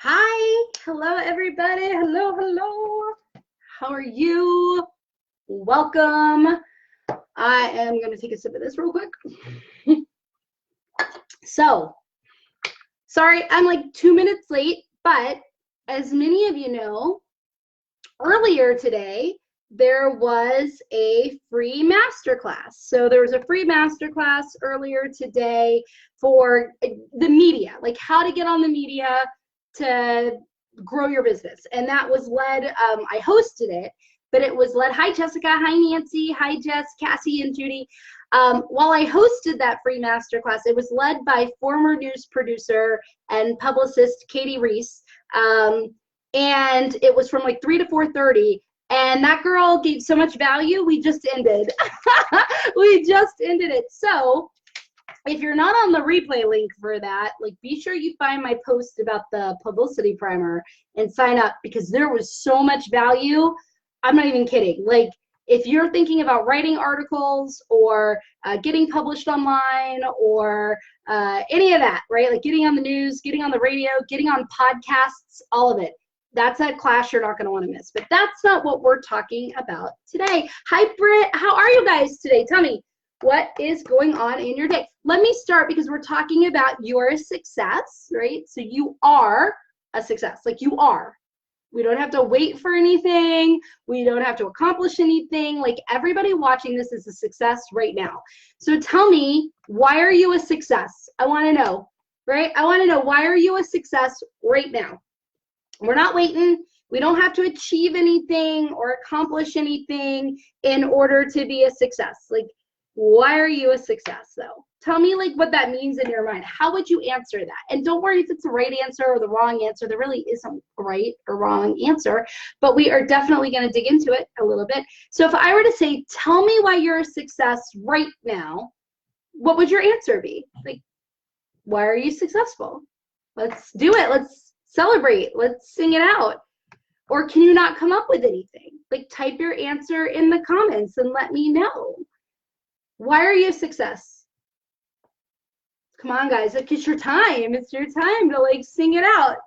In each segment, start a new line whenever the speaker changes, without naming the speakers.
Hi, hello everybody. Hello, hello. How are you? Welcome. I am going to take a sip of this real quick. So, sorry, I'm like 2 minutes late, but as many of you know, earlier today, there was a free masterclass. So there was a free masterclass earlier today for the media, like how to get on the media to grow your business. And that was led, I hosted it, but it was led, hi Jessica, hi Nancy, hi Jess, Cassie, and Judy. While I hosted that free masterclass, it was led by former news producer and publicist Katie Reese. And it was from like 3 to 4:30. And that girl gave so much value, we just ended. We just ended it. So if you're not on the replay link for that, like be sure you find my post about the publicity primer and sign up, because there was so much value. I'm not even kidding. Like if you're thinking about writing articles or getting published online or any of that, right? Like getting on the news, getting on the radio, getting on podcasts, all of it. That's a class you're not going to want to miss. But that's not what we're talking about today. Hi, Britt. How are you guys today? Tell me, what is going on in your day? Let me start, because we're talking about your success, right? So you are a success. Like you are. We don't have to wait for anything. We don't have to accomplish anything. Like everybody watching this is a success right now. So tell me, why are you a success? I want to know, right? I want to know, why are you a success right now? We're not waiting. We don't have to achieve anything or accomplish anything in order to be a success. Like, why are you a success though? Tell me like what that means in your mind. How would you answer that? And don't worry if it's the right answer or the wrong answer. There really isn't right or wrong answer, but we are definitely going to dig into it a little bit. So if I were to say, tell me why you're a success right now, what would your answer be? Like, why are you successful? Let's do it. Let's celebrate. Let's sing it out. Or can you not come up with anything? Like type your answer in the comments and let me know. Why are you a success? Come on, guys. Like, it's your time. It's your time to like sing it out.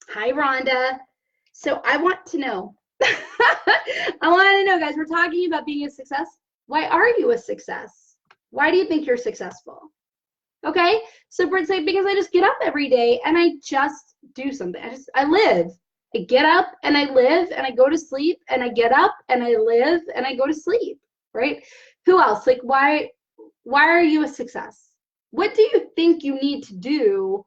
Hi, Rhonda. So I want to know. I want to know, guys, we're talking about being a success. Why are you a success? Why do you think you're successful? Okay, so Britt's like, because I just get up every day and I just do something. I live. I get up and I live, and I go to sleep, and I get up and I live and I go to sleep, right? Who else? Like, why are you a success? What do you think you need to do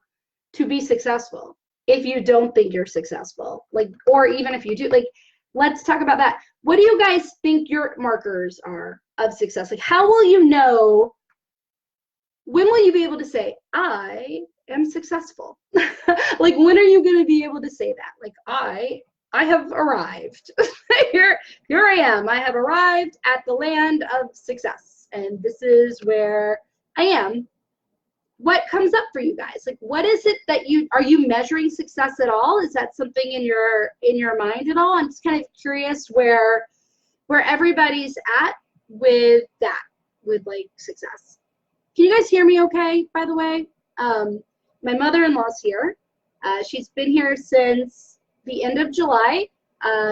to be successful if you don't think you're successful? Like, or even if you do, like, let's talk about that. What do you guys think your markers are of success? Like, how will you know? When will you be able to say, I am successful? Like, when are you going to be able to say that? Like, I have arrived. Here I am. I have arrived at the land of success, and this is where I am. What comes up for you guys? Like, what is it that are you measuring success at all? Is that something in your mind at all? I'm just kind of curious where everybody's at with that, with like success. Can you guys hear me okay, by the way? My mother-in-law's here. She's been here since the end of July.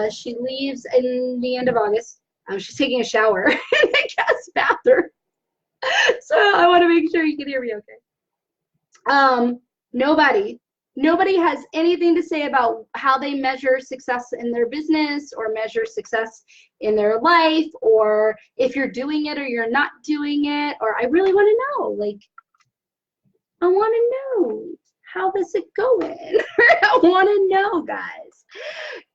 She leaves in the end of August. She's taking a shower in the guest bathroom. So I want to make sure you can hear me okay. Nobody has anything to say about how they measure success in their business or measure success in their life, or if you're doing it or you're not doing it. Or I really want to know, like, I want to know, how is it going? I want to know, guys.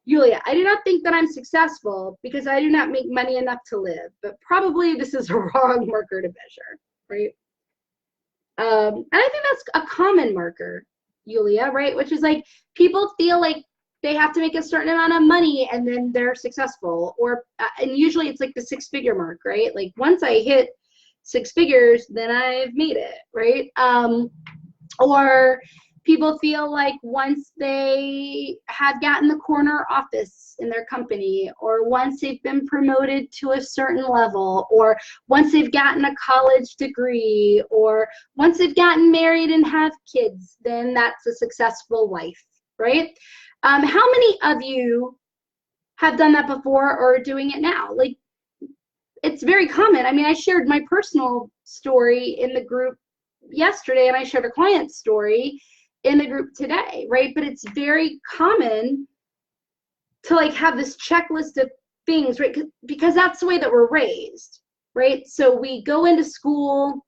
Julia, I do not think that I'm successful because I do not make money enough to live, but probably this is a wrong marker to measure, right? And I think that's a common marker, Julia, right? Which is like, people feel like they have to make a certain amount of money and then they're successful. Or and usually it's like the 6-figure mark, right? Like once I hit 6 figures, then I've made it, right? Or People feel like once they have gotten the corner office in their company, or once they've been promoted to a certain level, or once they've gotten a college degree, or once they've gotten married and have kids, then that's a successful life, right? How many of you have done that before or are doing it now? Like, it's very common. I mean, I shared my personal story in the group yesterday, and I shared a client's story in the group today, right? But it's very common to like have this checklist of things, right? Because that's the way that we're raised, right? So we go into school,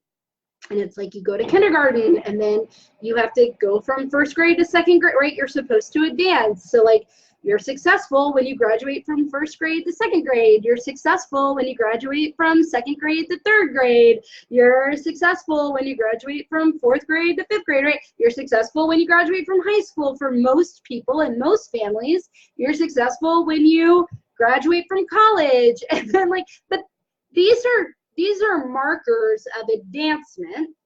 and it's like you go to kindergarten, and then you have to go from first grade to second grade, right? You're supposed to advance. So like, you're successful when you graduate from first grade to second grade. You're successful when you graduate from second grade to third grade. You're successful when you graduate from fourth grade to fifth grade, right? You're successful when you graduate from high school. For most people and most families, you're successful when you graduate from college. And then like, but these are markers of advancement,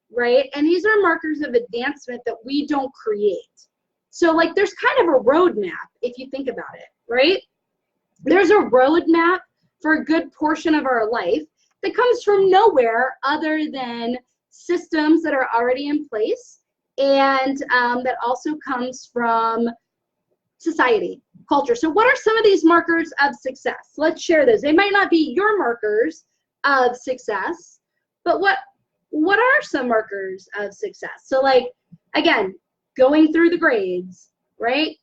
right? And these are markers of advancement that we don't create. So like, there's kind of a roadmap if you think about it, right? There's a roadmap for a good portion of our life that comes from nowhere other than systems that are already in place, and that also comes from society, culture. So what are some of these markers of success? Let's share those. They might not be your markers of success, but what are some markers of success? So like, again, going through the grades, right?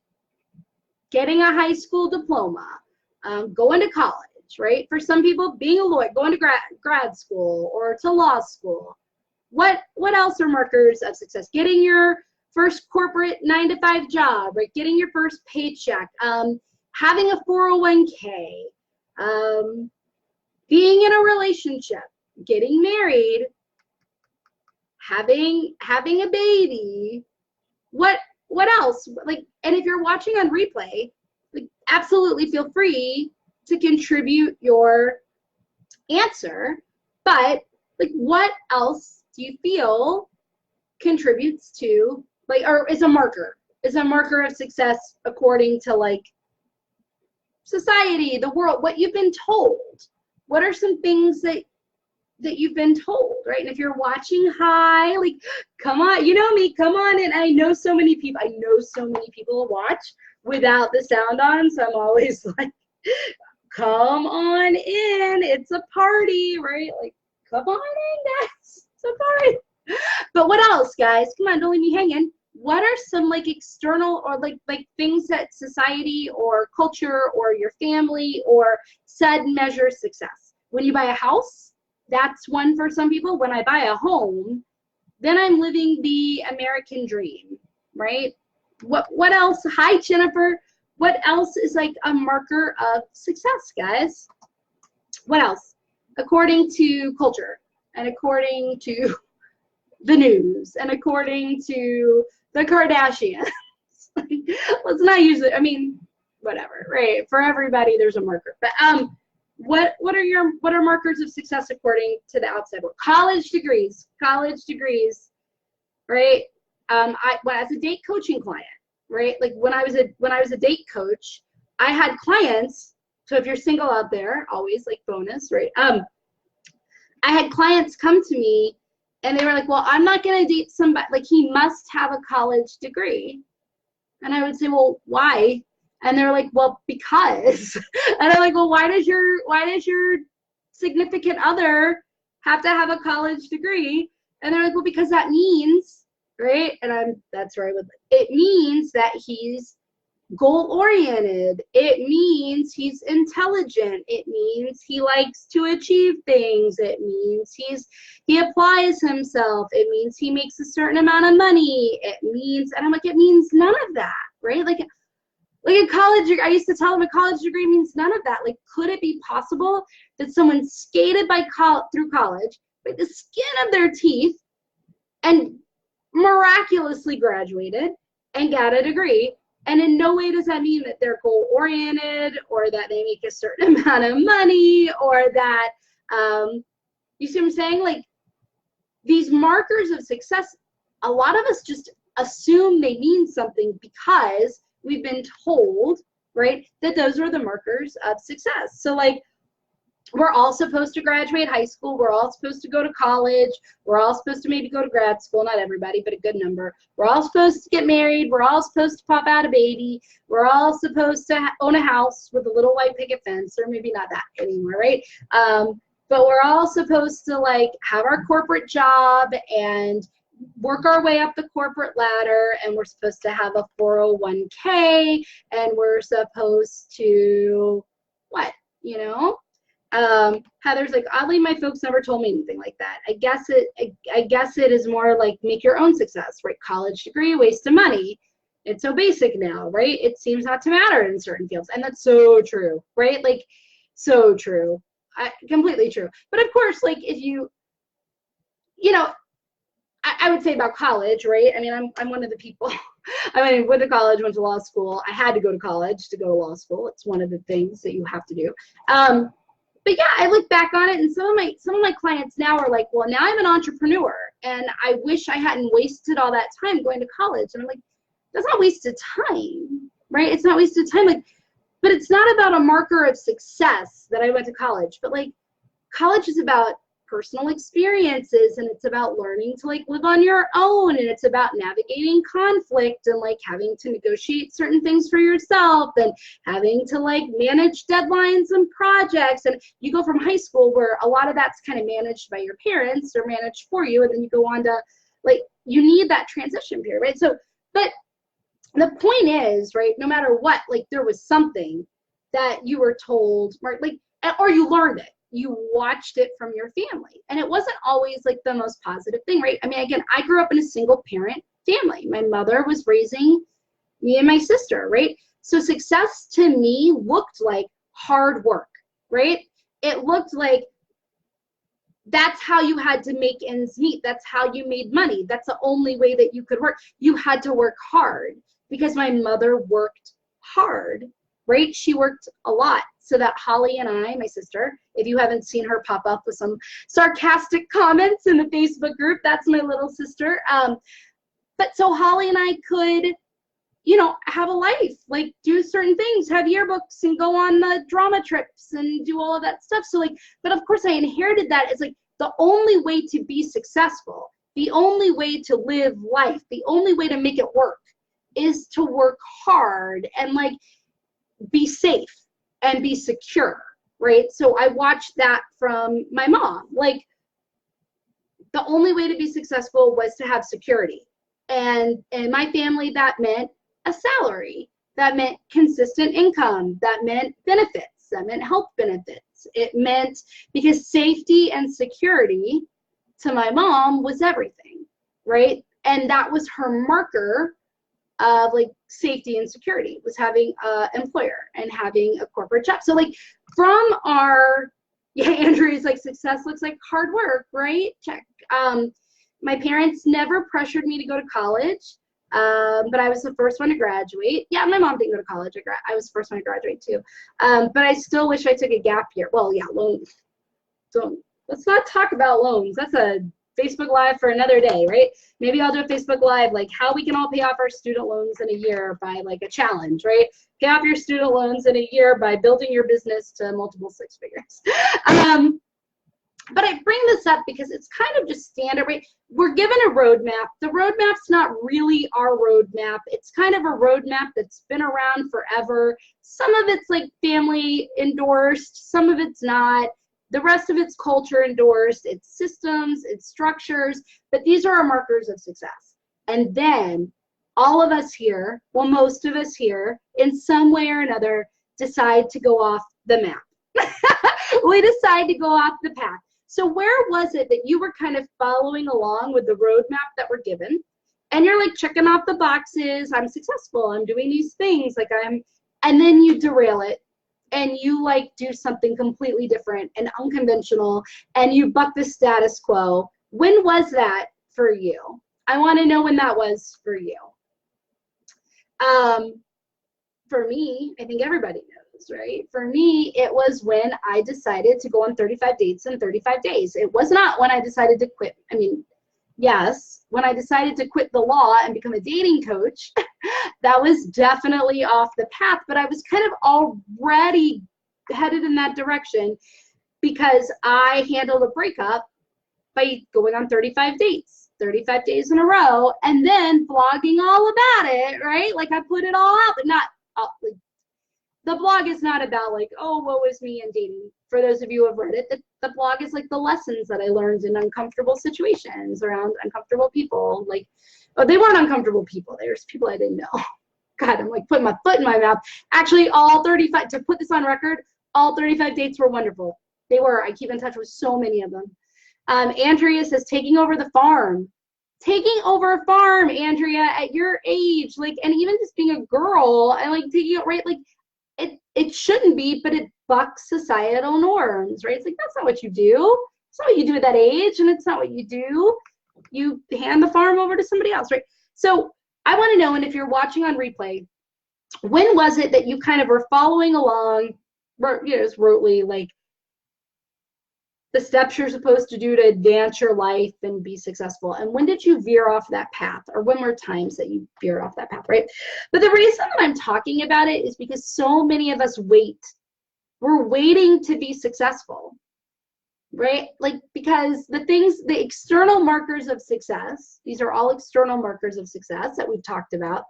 Getting a high school diploma, going to college, right? For some people, being a lawyer, going to grad school or to law school. What else are markers of success? Getting your first corporate 9-to-5 job, right? Getting your first paycheck, having a 401k, being in a relationship, getting married, having a baby. What else? Like, and if you're watching on replay, like, absolutely feel free to contribute your answer. But like, what else do you feel contributes to, like, or is a marker of success according to like society, the world, what you've been told? What are some things that you've been told, right? And if you're watching, hi, like, come on, you know me, come on in. I know so many people watch without the sound on, so I'm always like, come on in, it's a party, right? Like, come on in, guys, it's a party. But what else, guys? Come on, don't leave me hanging. What are some like external or like things that society or culture or your family or said measures success? When you buy a house, that's one for some people. When I buy a home, then I'm living the American dream, right? What else? Hi, Jennifer. What else is like a marker of success, guys? What else? According to culture and according to the news and according to the Kardashians. Let's not use it. I mean, whatever, right? For everybody, there's a marker. But what are markers of success according to the outside world? College degrees, right? As a date coaching client, right? Like when I was a date coach, I had clients. So if you're single out there, always like bonus, right? I had clients come to me and they were like, well, I'm not gonna date somebody, like he must have a college degree. And I would say, well, why? And they're like, well, because. And I'm like, well, why does your significant other have to have a college degree? And they're like, well, because that means, right? And that's where I would, it means that he's goal-oriented. It means he's intelligent. It means he likes to achieve things. It means he applies himself. It means he makes a certain amount of money. It means, and I'm like, it means none of that, right? Like a college, I used to tell them a college degree means none of that. Like, could it be possible that someone skated through college with the skin of their teeth and miraculously graduated and got a degree? And in no way does that mean that they're goal-oriented or that they make a certain amount of money or that, you see what I'm saying? Like, these markers of success, a lot of us just assume they mean something because we've been told, right, that those are the markers of success. So like, we're all supposed to graduate high school. We're all supposed to go to college. We're all supposed to maybe go to grad school. Not everybody, but a good number. We're all supposed to get married. We're all supposed to pop out a baby. We're all supposed to own a house with a little white picket fence, or maybe not that anymore, right? But we're all supposed to like have our corporate job and work our way up the corporate ladder, and we're supposed to have a 401k, and we're supposed to what, you know? Heather's like, oddly, my folks never told me anything like that. I guess it is more like make your own success, right? College degree, waste of money. It's so basic now, right? It seems not to matter in certain fields. And that's so true, right? Like, so true. Completely true. But of course, like if you know, I would say about college, right? I mean, I'm one of the people, I mean, went to college, went to law school. I had to go to college to go to law school. It's one of the things that you have to do. But yeah, I look back on it, and some of my clients now are like, well, now I'm an entrepreneur, and I wish I hadn't wasted all that time going to college. And I'm like, that's not wasted time, right? It's not wasted time. Like, but it's not about a marker of success that I went to college. But like, college is about personal experiences, and it's about learning to like live on your own, and it's about navigating conflict and like having to negotiate certain things for yourself and having to like manage deadlines and projects. And you go from high school where a lot of that's kind of managed by your parents or managed for you, and then you go on to like, you need that transition period, right? So, but the point is, right, no matter what, like there was something that you were told, right, like, or you learned it. You watched it from your family. And it wasn't always like the most positive thing, right? I mean, again, I grew up in a single parent family. My mother was raising me and my sister, right? So success to me looked like hard work, right? It looked like that's how you had to make ends meet. That's how you made money. That's the only way that you could work. You had to work hard because my mother worked hard, right? She worked a lot. So that Holly and I, my sister, if you haven't seen her pop up with some sarcastic comments in the Facebook group, that's my little sister. But so Holly and I could, you know, have a life, like do certain things, have yearbooks and go on the drama trips and do all of that stuff. So like, but of course I inherited that. It's like the only way to be successful, the only way to live life, the only way to make it work is to work hard and like be safe and be secure, right? So I watched that from my mom. Like the only way to be successful was to have security. And in my family, that meant a salary. That meant consistent income. That meant benefits. That meant health benefits. It meant, because safety and security to my mom was everything, right? And that was her marker of like safety and security, was having an employer and having a corporate job. So like from our, yeah, Andrew's like, success looks like hard work, right? Check. My parents never pressured me to go to college, but I was the first one to graduate. Yeah, my mom didn't go to college. I was the first one to graduate too. But I still wish I took a gap year. Well, yeah, loans. So let's not talk about loans. That's a Facebook Live for another day, right? Maybe I'll do a Facebook Live, like how we can all pay off our student loans in a year by like a challenge, right? Pay off your student loans in a year by building your business to multiple six figures. But I bring this up because it's kind of just standard, right? We're given a roadmap. The roadmap's not really our roadmap. It's kind of a roadmap that's been around forever. Some of it's like family endorsed, some of it's not. The rest of it's culture endorsed, it's systems, it's structures, but these are our markers of success. And then all of us here, well, most of us here, in some way or another, decide to go off the map. We decide to go off the path. So where was it that you were kind of following along with the roadmap that we're given? And you're like checking off the boxes, I'm successful, I'm doing these things, like and then you derail it. And you like do something completely different and unconventional, and you buck the status quo. When was that for you? I want to know when that was for you. For me, I think everybody knows, right? For me, it was when I decided to go on 35 dates in 35 days. It was not when I decided to quit. I mean, yes, when I decided to quit the law and become a dating coach, that was definitely off the path, but I was kind of already headed in that direction because I handled a breakup by going on 35 dates, 35 days in a row, and then blogging all about it, right? Like I put it all out, but not like, the blog is not about like, oh, woe is me and dating. For those of you who have read it, the blog is like the lessons that I learned in uncomfortable situations around uncomfortable people. Like, oh, they weren't uncomfortable people. There's people I didn't know. God, I'm like putting my foot in my mouth. Actually, all 35, to put this on record, all 35 dates were wonderful. They were. I keep in touch with so many of them. Andrea says, taking over the farm. Taking over a farm, Andrea, at your age, like, and even just being a girl and like taking it, right? Like, it shouldn't be, but it bucks societal norms, right? It's like, that's not what you do. It's not what you do at that age, and it's not what you do. You hand the farm over to somebody else, right? So I want to know, and if you're watching on replay, when was it that you kind of were following along, you know, just rotely, like the steps you're supposed to do to advance your life and be successful? And when did you veer off that path? Or when were times that you veered off that path, right? But the reason that I'm talking about it is because so many of us wait. We're waiting to be successful, right? Like, because the things, the external markers of success, these are all external markers of success that we've talked about,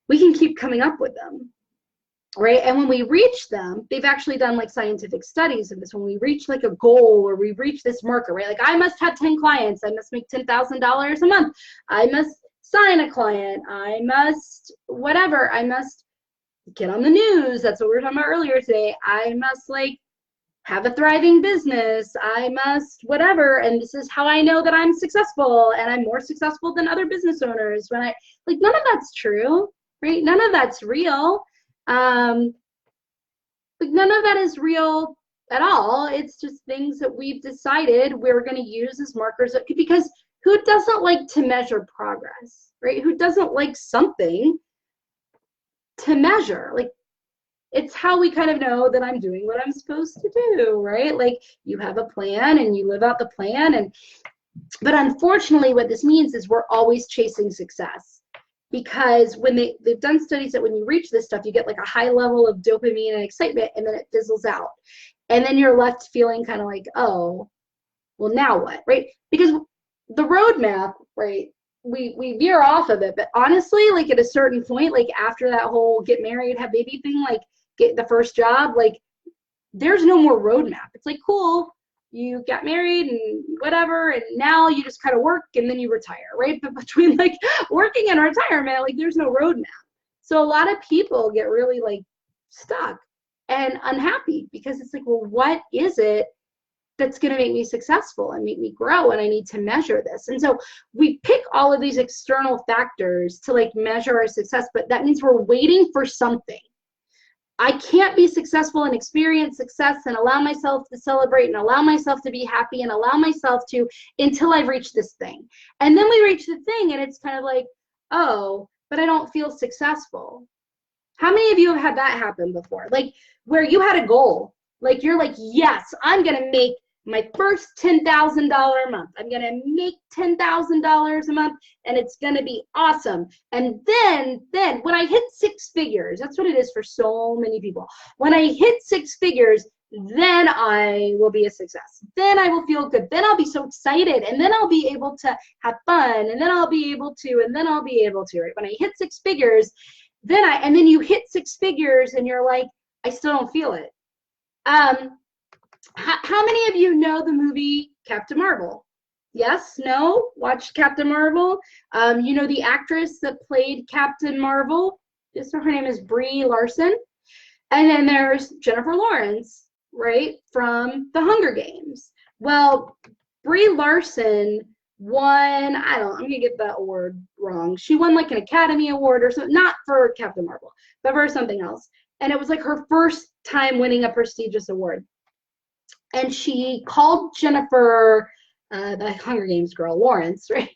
we can keep coming up with them. Right? And when we reach them, they've actually done like scientific studies of this. When we reach like a goal or we reach this marker, right? Like I must have 10 clients. I must make $10,000 a month. I must sign a client. I must whatever. I must get on the news. That's what we were talking about earlier today. I must like have a thriving business. I must whatever. And this is how I know that I'm successful and I'm more successful than other business owners. When I like, none of that's true, right? None of that's real. Like none of that is real at all. It's just things that we've decided we're going to use as markers because who doesn't like to measure progress, right? Who doesn't like something to measure? Like it's how we kind of know that I'm doing what I'm supposed to do, right? Like you have a plan and you live out the plan, but unfortunately what this means is we're always chasing success. Because when they've done studies that when you reach this stuff, you get like a high level of dopamine and excitement, and then it fizzles out. And then you're left feeling kind of like, oh, well, now what, right? Because the roadmap, right, we veer off of it. But honestly, like at a certain point, like after that whole get married, have baby thing, like get the first job, like there's no more roadmap. It's like, cool, you got married and whatever, and now you just kind of work and then you retire, right? But between like working and retirement, like there's no roadmap. So a lot of people get really like stuck and unhappy because it's like, well, what is it that's going to make me successful and make me grow? And I need to measure this. And so we pick all of these external factors to like measure our success, but that means we're waiting for something. I can't be successful and experience success and allow myself to celebrate and allow myself to be happy and allow myself to until I've reached this thing. And then we reach the thing and it's kind of like, oh, but I don't feel successful. How many of you have had that happen before? Like where you had a goal, like you're like, yes, I'm going to make my first $10,000 a month. I'm going to make $10,000 a month and it's going to be awesome. And then when I hit six figures, that's what it is for so many people. When I hit six figures, then I will be a success. Then I will feel good. Then I'll be so excited. And then I'll be able to have fun. And then I'll be able to, and then I'll be able to, right? When I hit six figures, and then you hit six figures and you're like, I still don't feel it. How many of you know the movie Captain Marvel? Yes? No? Watched Captain Marvel? You know the actress that played Captain Marvel? Her name is Brie Larson. And then there's Jennifer Lawrence, right, from The Hunger Games. Well, Brie Larson won, I'm going to get that award wrong. She won like an Academy Award or something, not for Captain Marvel, but for something else. And it was like her first time winning a prestigious award. And she called Jennifer, the Hunger Games girl, Lawrence, right?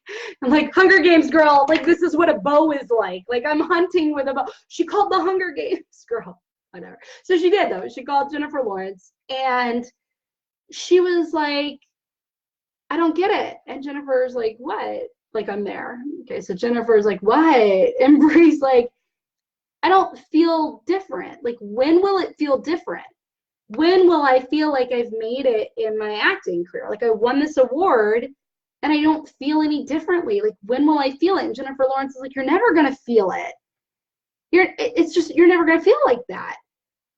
I'm like, Hunger Games girl, like this is what a bow is like. Like I'm hunting with a bow. She called the Hunger Games girl, whatever. So she did though. She called Jennifer Lawrence and she was like, I don't get it. And Jennifer's like, what? Like, I'm there. Okay, so Jennifer's like, what? And Bree's like, I don't feel different. Like, when will it feel different? When will I feel like I've made it in my acting career? Like, I won this award and I don't feel any differently. Like, when will I feel it? And Jennifer Lawrence is like, you're never going to feel it. It's just, you're never going to feel like that,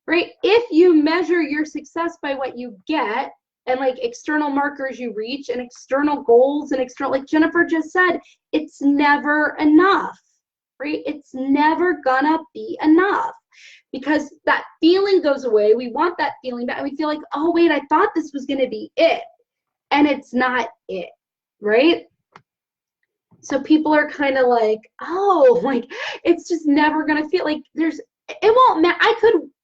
right? If you measure your success by what you get and like external markers you reach and external goals and external, like Jennifer just said, it's never enough, right? It's never gonna be enough because that feeling goes away. We want that feeling back and we feel like, oh wait, I thought this was gonna be it. And it's not it, right? So people are kind of like, oh, like it's just never gonna feel like it won't matter.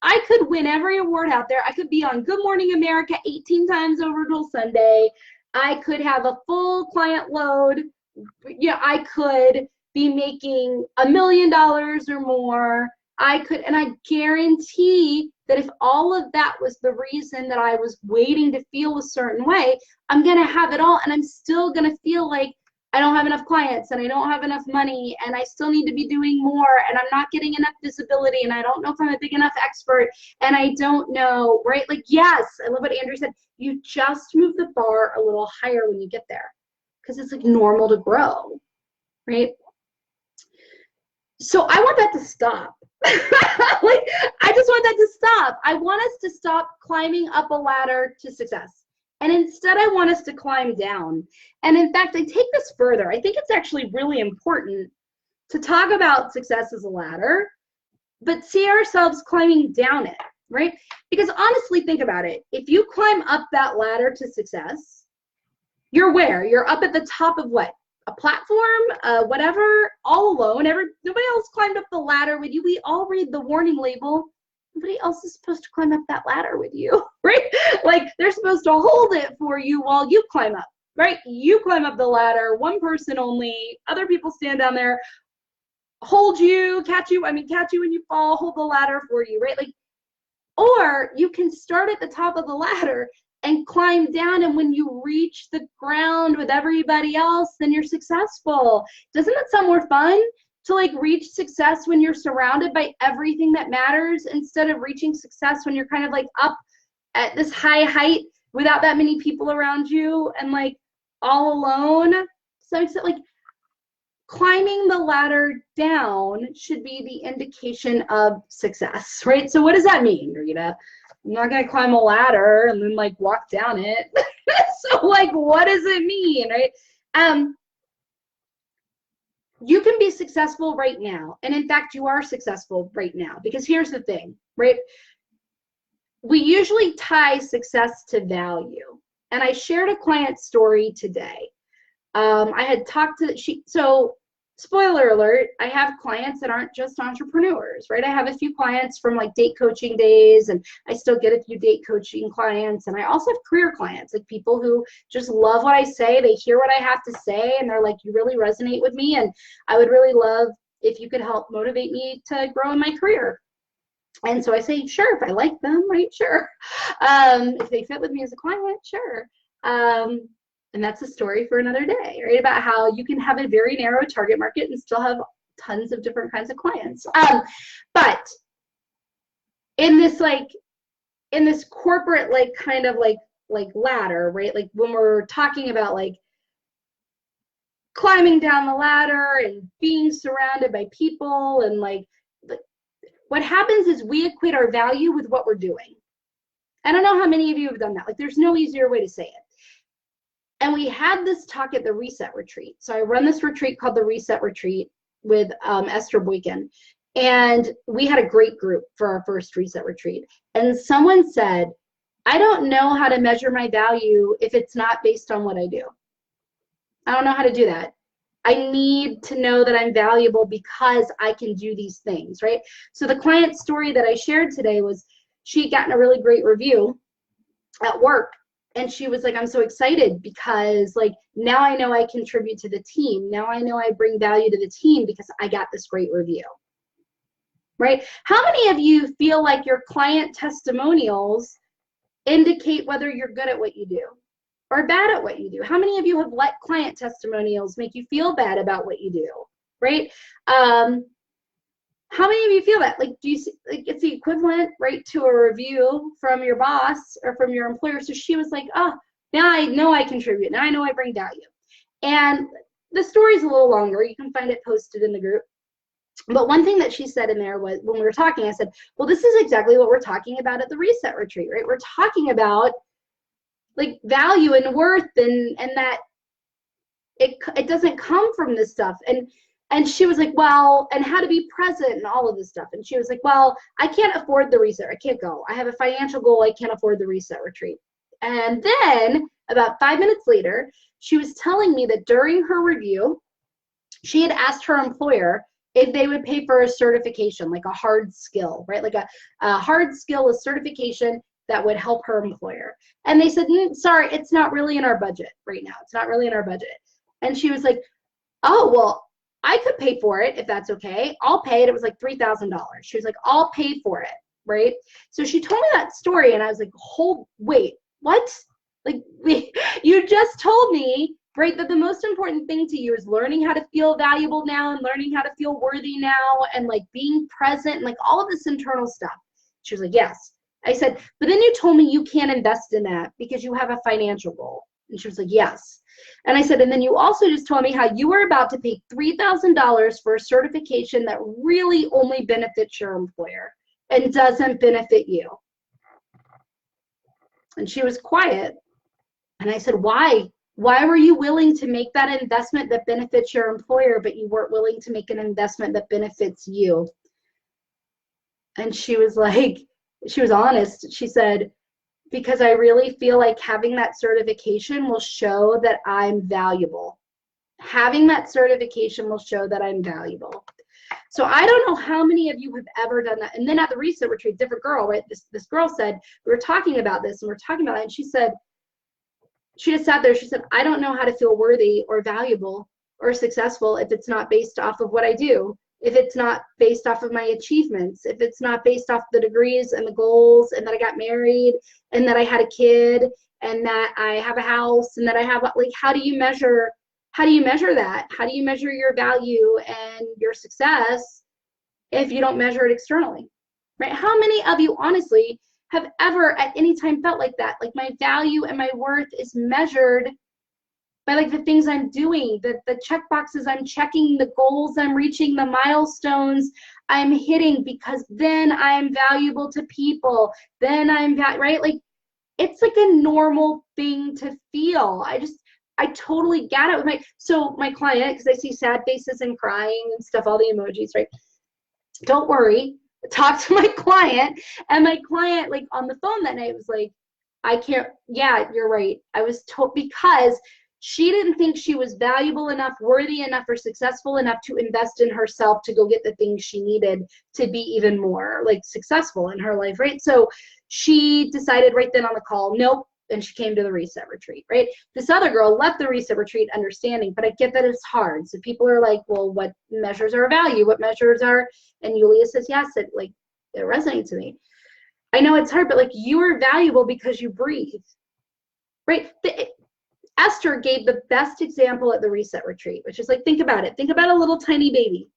I could win every award out there. I could be on Good Morning America 18 times over till Sunday. I could have a full client load. Yeah, I could be making $1 million or more. And I guarantee that if all of that was the reason that I was waiting to feel a certain way, I'm gonna have it all and I'm still gonna feel like I don't have enough clients and I don't have enough money and I still need to be doing more and I'm not getting enough visibility and I don't know if I'm a big enough expert and I don't know, right? Like, yes, I love what Andrew said. You just move the bar a little higher when you get there because it's like normal to grow, right? So I want that to stop. Like, I just want that to stop. I want us to stop climbing up a ladder to success. And instead, I want us to climb down. And in fact, I take this further. I think it's actually really important to talk about success as a ladder, but see ourselves climbing down it, right? Because honestly, think about it. If you climb up that ladder to success, you're where? You're up at the top of what? A platform, whatever, all alone. Nobody else climbed up the ladder with you. We all read the warning label. Nobody else is supposed to climb up that ladder with you, right? Like, they're supposed to hold it for you while you climb up, right? You climb up the ladder, one person only, other people stand down there, hold you, catch you when you fall, hold the ladder for you, right? Like, or you can start at the top of the ladder and climb down, and when you reach the ground with everybody else, then you're successful. Doesn't that sound more fun? To like reach success when you're surrounded by everything that matters instead of reaching success when you're kind of like up at this high height without that many people around you and like all alone. So it's like climbing the ladder down should be the indication of success, right? So what does that mean, Rita? I'm not going to climb a ladder and then like walk down it. So like, what does it mean, right? You can be successful right now. And in fact, you are successful right now because here's the thing, right? We usually tie success to value. And I shared a client story today. I had talked to, so spoiler alert, I have clients that aren't just entrepreneurs, right? I have a few clients from like date coaching days, and I still get a few date coaching clients. And I also have career clients, like people who just love what I say. They hear what I have to say, and they're like, you really resonate with me. And I would really love if you could help motivate me to grow in my career. And so I say, sure, if I like them, right? Sure. If they fit with me as a client, sure. And that's a story for another day, right? About how you can have a very narrow target market and still have tons of different kinds of clients. But in this corporate, like kind of like ladder, right? Like when we're talking about like climbing down the ladder and being surrounded by people and like what happens is we equate our value with what we're doing. I don't know how many of you have done that. Like there's no easier way to say it. And we had this talk at the Reset Retreat. So I run this retreat called the Reset Retreat with Esther Boykin. And we had a great group for our first Reset Retreat. And someone said, I don't know how to measure my value if it's not based on what I do. I don't know how to do that. I need to know that I'm valuable because I can do these things, right? So the client story that I shared today was she had gotten a really great review at work. And she was like, I'm so excited because like now I know I contribute to the team. Now I know I bring value to the team because I got this great review, right? How many of you feel like your client testimonials indicate whether you're good at what you do? are bad at what you do? How many of you have let client testimonials make you feel bad about what you do, right? How many of you feel that? Like, do you see, like, it's the equivalent, right, to a review from your boss or from your employer? So she was like, oh, now I know I contribute. Now I know I bring value. And the story's a little longer. You can find it posted in the group. But one thing that she said in there was, when we were talking, I said, well, this is exactly what we're talking about at the reset retreat, right? We're talking about like value and worth, and that it doesn't come from this stuff. And she was like, well, and how to be present and all of this stuff. And she was like, well, I can't afford the reset. I can't go. I have a financial goal. I can't afford the reset retreat. And then about 5 minutes later, she was telling me that during her review, she had asked her employer if they would pay for a certification, like a hard skill, right? Like a hard skill, a certification that would help her employer. And they said, sorry, it's not really in our budget right now. It's not really in our budget. And she was like, oh, well, I could pay for it if that's okay. I'll pay it. It was like $3,000. She was like, I'll pay for it, right? So she told me that story, and I was like, wait, what? Like, you just told me, right, that the most important thing to you is learning how to feel valuable now and learning how to feel worthy now and like being present and like all of this internal stuff. She was like, yes. I said, but then you told me you can't invest in that because you have a financial goal. And she was like, yes. And I said, and then you also just told me how you were about to pay $3,000 for a certification that really only benefits your employer and doesn't benefit you. And she was quiet. And I said, why? Why were you willing to make that investment that benefits your employer, but you weren't willing to make an investment that benefits you? And she was like, she was honest. She said, because I really feel like having that certification will show that I'm valuable. Having that certification will show that I'm valuable. So I don't know how many of you have ever done that. And then at the reset retreat, different girl, right? This girl said, we were talking about this and we're talking about it. And she said, she just sat there. She said, I don't know how to feel worthy or valuable or successful if it's not based off of what I do, if it's not based off of my achievements, if it's not based off the degrees and the goals and that I got married and that I had a kid and that I have a house and that I have, like, how do you measure that? How do you measure your value and your success if you don't measure it externally, right? How many of you honestly have ever at any time felt like that? Like, my value and my worth is measured by like the things I'm doing, the check boxes I'm checking, the goals I'm reaching, the milestones I'm hitting, because then I'm valuable to people. Then right? Like, it's like a normal thing to feel. I totally get it with my client, because I see sad faces and crying and stuff, all the emojis, right? Don't worry. Talk to my client, and my client, like, on the phone that night was like, I can't, yeah, you're right. I was told, because she didn't think she was valuable enough, worthy enough, or successful enough to invest in herself to go get the things she needed to be even more like successful in her life, right? So she decided right then on the call, nope, and she came to the reset retreat, right? This other girl left the reset retreat understanding, but I get that it's hard. So people are like, well, what measures our value? What measures are, and Yulia says, yes, it resonates to me. I know it's hard, but like, you are valuable because you breathe, right? Esther gave the best example at the reset retreat, which is like, think about it. Think about a little tiny baby.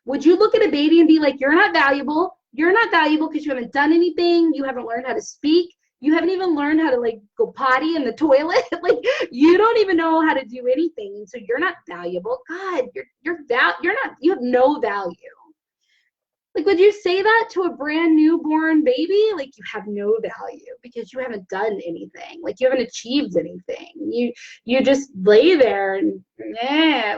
Would you look at a baby and be like, you're not valuable? You're not valuable because you haven't done anything. You haven't learned how to speak. You haven't even learned how to like go potty in the toilet. Like, you don't even know how to do anything. So you're not valuable. God, you have no value. Like, would you say that to a brand newborn baby? Like, you have no value because you haven't done anything. Like, you haven't achieved anything. You just lay there and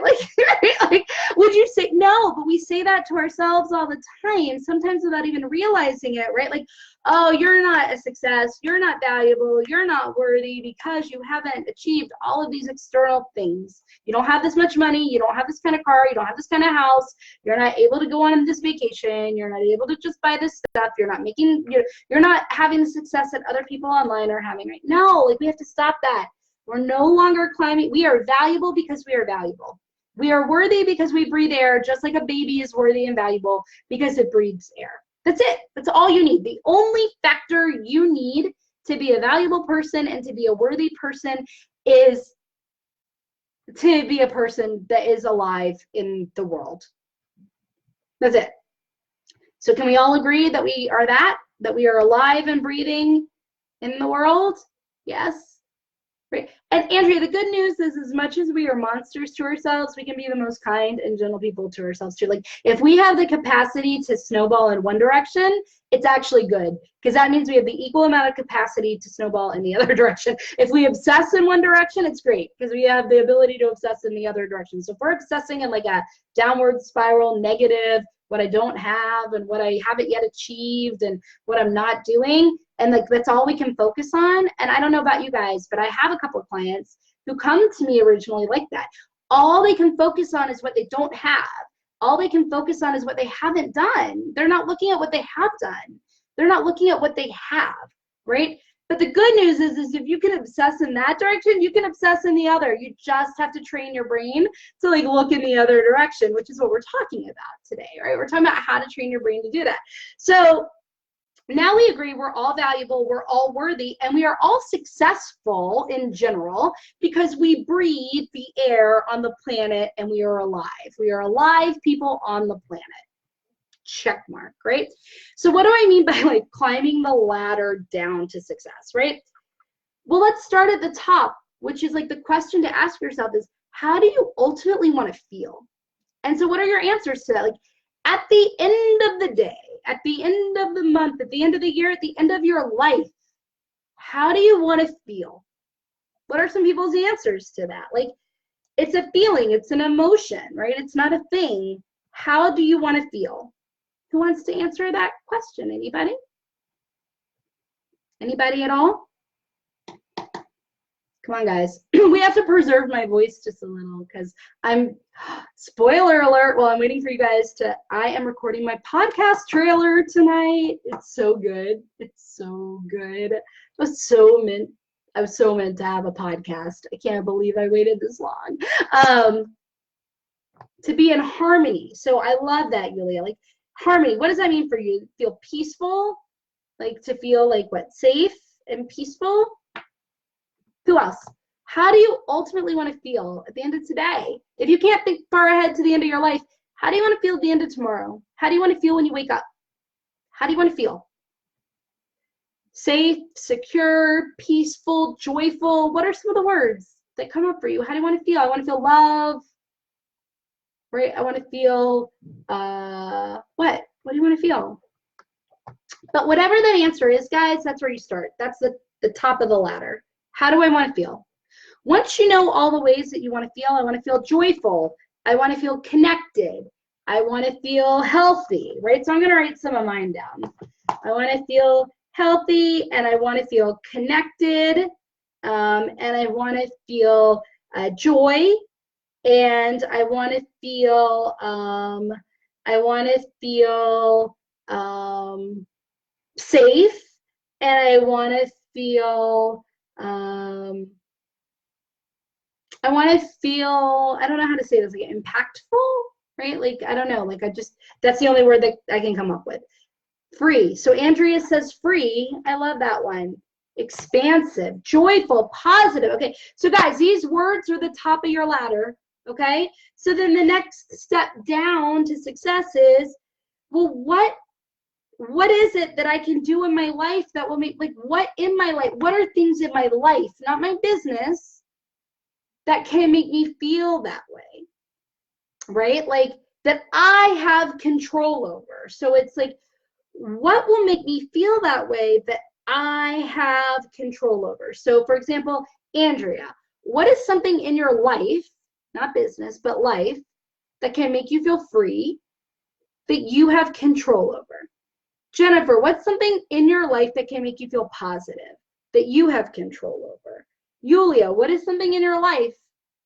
like, would you say no? But we say that to ourselves all the time, sometimes without even realizing it, right? Like, oh, you're not a success. You're not valuable. You're not worthy because you haven't achieved all of these external things. You don't have this much money. You don't have this kind of car. You don't have this kind of house. You're not able to go on this vacation. You're not able to just buy this stuff. You're not having the success that other people online are having, right? No, like, we have to stop that. We're no longer climbing. We are valuable because we are valuable. We are worthy because we breathe air, just like a baby is worthy and valuable because it breathes air. That's it. That's all you need. The only factor you need to be a valuable person and to be a worthy person is to be a person that is alive in the world. That's it. So can we all agree that we are that we are alive and breathing in the world? Yes. Right. And Andrea, the good news is as much as we are monsters to ourselves, we can be the most kind and gentle people to ourselves too. Like if we have the capacity to snowball in one direction, it's actually good because that means we have the equal amount of capacity to snowball in the other direction. If we obsess in one direction, it's great because we have the ability to obsess in the other direction. So if we're obsessing in like a downward spiral, negative, what I don't have and what I haven't yet achieved and what I'm not doing, and like that's all we can focus on. And I don't know about you guys, but I have a couple of clients who come to me originally like that. All they can focus on is what they don't have. All they can focus on is what they haven't done. They're not looking at what they have done. They're not looking at what they have, right? But the good news is if you can obsess in that direction, you can obsess in the other. You just have to train your brain to like look in the other direction, which is what we're talking about today, right? We're talking about how to train your brain to do that. So now we agree we're all valuable, we're all worthy, and we are all successful in general because we breathe the air on the planet and we are alive. We are alive people on the planet. Check mark, right? So what do I mean by like climbing the ladder down to success, right? Well, let's start at the top, which is like the question to ask yourself is, how do you ultimately want to feel? And so what are your answers to that? Like at the end of the day, at the end of the month, at the end of the year, at the end of your life, how do you want to feel? What are some people's answers to that? Like, it's a feeling, it's an emotion, right? It's not a thing. How do you want to feel? Who wants to answer that question? Anybody? Anybody at all? Come on, guys. We have to preserve my voice just a little because spoiler alert, while I'm waiting for you guys I am recording my podcast trailer tonight. It's so good. It's so good. I was so meant to have a podcast. I can't believe I waited this long. To be in harmony. So I love that, Yulia. Like harmony, what does that mean for you? Feel peaceful? Like to feel like what? Safe and peaceful? Who else? How do you ultimately want to feel at the end of today? If you can't think far ahead to the end of your life, how do you want to feel at the end of tomorrow? How do you want to feel when you wake up? How do you want to feel? Safe, secure, peaceful, joyful. What are some of the words that come up for you? How do you want to feel? I want to feel love, right? I want to feel, what? What do you want to feel? But whatever that answer is, guys, that's where you start. That's the top of the ladder. How do I want to feel? Once you know all the ways that you want to feel, I want to feel joyful. I want to feel connected. I want to feel healthy, right? So I'm going to write some of mine down. I want to feel healthy and I want to feel connected and I want to feel joy and I want to feel safe and I want to feel I don't know how to say this, like impactful, right? Like, I don't know, like that's the only word that I can come up with. Free. So Andrea says free. I love that one. Expansive, joyful, positive. Okay, so guys, these words are the top of your ladder, okay? So then the next step down to success is, well, what is it that I can do in my life that will make, like, what in my life, what are things in my life, not my business, that can make me feel that way, right? Like that I have control over. So it's like, what will make me feel that way that I have control over? So for example, Andrea, what is something in your life, not business, but life, that can make you feel free, that you have control over? Jennifer, what's something in your life that can make you feel positive, that you have control over? Yulia, what is something in your life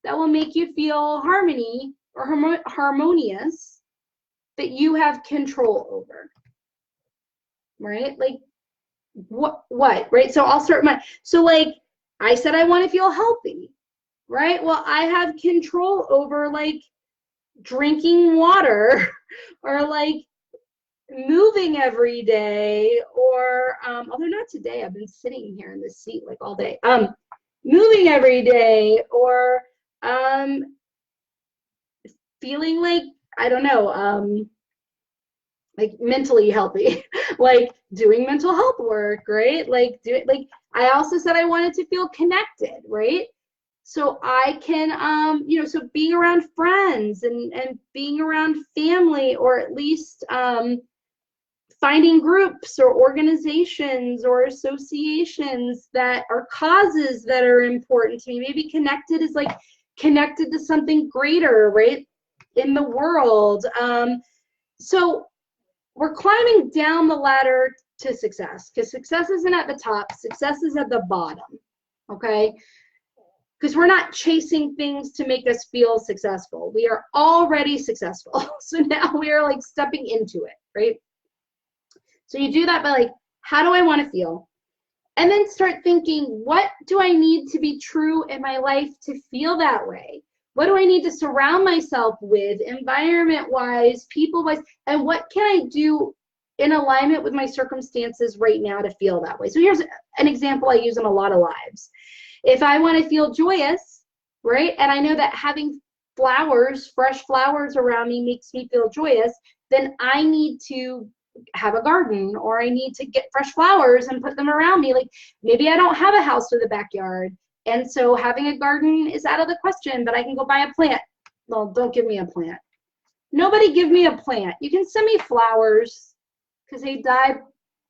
that will make you feel harmony or harmonious that you have control over? Right? Like what, right? So I'll start so like I said, I want to feel healthy, right? Well, I have control over like drinking water or like moving every day or although not today, I've been sitting here in this seat like all day. moving every day, or feeling like, I don't know, like mentally healthy, like doing mental health work, right? Like I also said I wanted to feel connected, right? So I can, so being around friends and being around family, or at least finding groups or organizations or associations that are causes that are important to me. Maybe connected is like connected to something greater, right, in the world. So we're climbing down the ladder to success, because success isn't at the top, success is at the bottom, okay? Because we're not chasing things to make us feel successful. We are already successful. So now we are like stepping into it, right? So you do that by like, how do I want to feel? And then start thinking, what do I need to be true in my life to feel that way? What do I need to surround myself with, environment-wise, people-wise, and what can I do in alignment with my circumstances right now to feel that way? So here's an example I use in a lot of lives. If I want to feel joyous, right, and I know that having flowers, fresh flowers around me makes me feel joyous, then I need to have a garden, or I need to get fresh flowers and put them around me. Like maybe I don't have a house with a backyard, and so having a garden is out of the question, but I can go buy a plant. Well, don't give me a plant. Nobody give me a plant. You can send me flowers because they die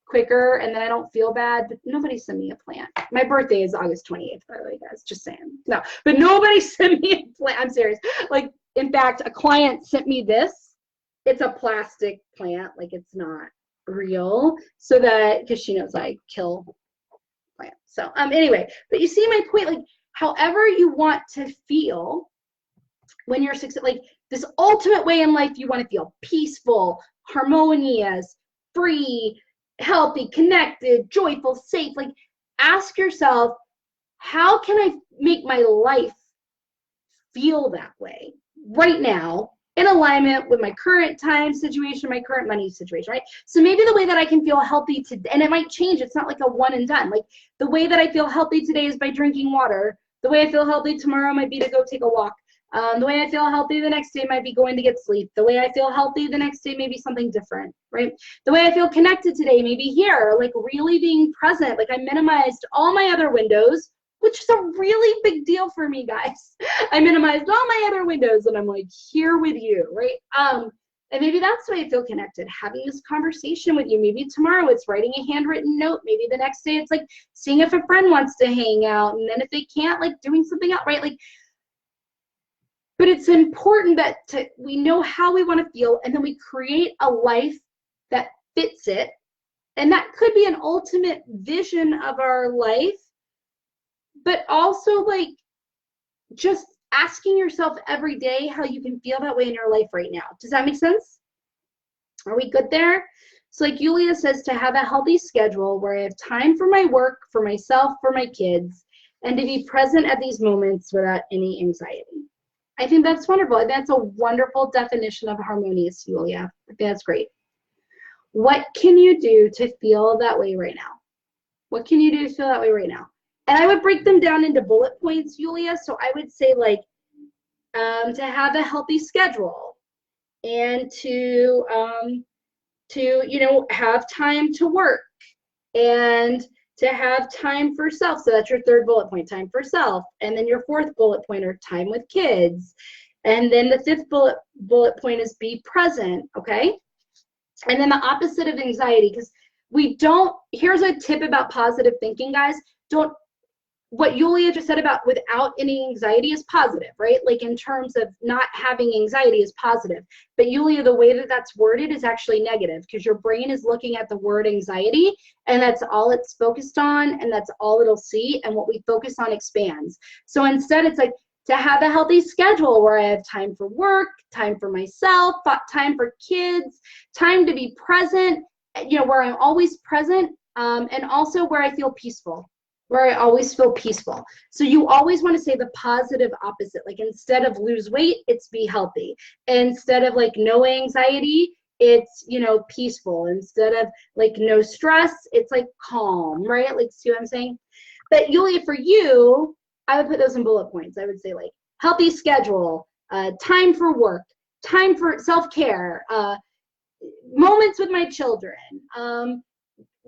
quicker and then I don't feel bad, but nobody send me a plant. My birthday is August 28th, by the way, guys, just saying. No, but nobody sent me a plant. I'm serious. Like, in fact, a client sent me this. It's a plastic plant, like it's not real, so that, because she knows I kill plants. So anyway, but you see my point, like however you want to feel when you're like this ultimate way in life, you want to feel peaceful, harmonious, free, healthy, connected, joyful, safe. Like ask yourself, how can I make my life feel that way right now, in alignment with my current time situation, my current money situation, right? So maybe the way that I can feel healthy today, and it might change, it's not like a one and done. Like the way that I feel healthy today is by drinking water. The way I feel healthy tomorrow might be to go take a walk. The way I feel healthy the next day might be going to get sleep. The way I feel healthy the next day may be something different, right? The way I feel connected today may be here, like really being present. Like I minimized all my other windows, which is a really big deal for me, guys. I minimized all my other windows and I'm like here with you, right? And maybe that's the way I feel connected, having this conversation with you. Maybe tomorrow it's writing a handwritten note. Maybe the next day it's like seeing if a friend wants to hang out. And then if they can't, like doing something else, right? Like, but it's important that we know how we want to feel, and then we create a life that fits it. And that could be an ultimate vision of our life, but also like just asking yourself every day how you can feel that way in your life right now. Does that make sense? Are we good there? So like Yulia says, to have a healthy schedule where I have time for my work, for myself, for my kids, and to be present at these moments without any anxiety. I think that's wonderful. That's a wonderful definition of harmonious, Yulia. I think that's great. What can you do to feel that way right now? What can you do to feel that way right now? And I would break them down into bullet points, Yulia. So I would say like to have a healthy schedule, and to have time to work, and to have time for self. So that's your third bullet point, time for self. And then your fourth bullet point are time with kids. And then the fifth bullet point is be present, okay? And then the opposite of anxiety, because here's a tip about positive thinking, guys. What Yulia just said about without any anxiety is positive, right? Like in terms of not having anxiety is positive. But Yulia, the way that that's worded is actually negative, because your brain is looking at the word anxiety and that's all it's focused on and that's all it'll see. And what we focus on expands. So instead it's like to have a healthy schedule where I have time for work, time for myself, time for kids, time to be present, where I'm always present, and also where I feel peaceful. Where I always feel peaceful. So you always want to say the positive opposite. Like instead of lose weight, it's be healthy. Instead of like no anxiety, it's, peaceful. Instead of like no stress, it's like calm, right? Like, see what I'm saying? But Yulia, for you, I would put those in bullet points. I would say like healthy schedule, time for work, time for self-care, moments with my children,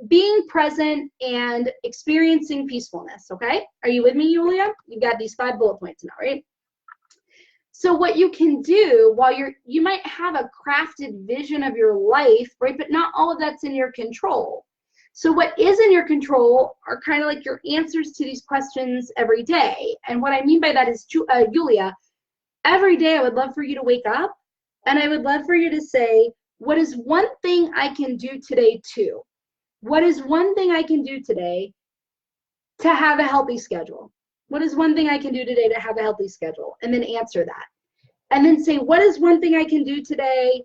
being present, and experiencing peacefulness. Okay, are you with me, Yulia? You've got these 5 bullet points now, right? So what you can do while you might have a crafted vision of your life, right? But not all of that's in your control. So what is in your control are kind of like your answers to these questions every day. And what I mean by that is, Yulia, every day I would love for you to wake up and I would love for you to say, what is one thing I can do today too? What is one thing I can do today to have a healthy schedule? What is one thing I can do today to have a healthy schedule? And then answer that. And then say, what is one thing I can do today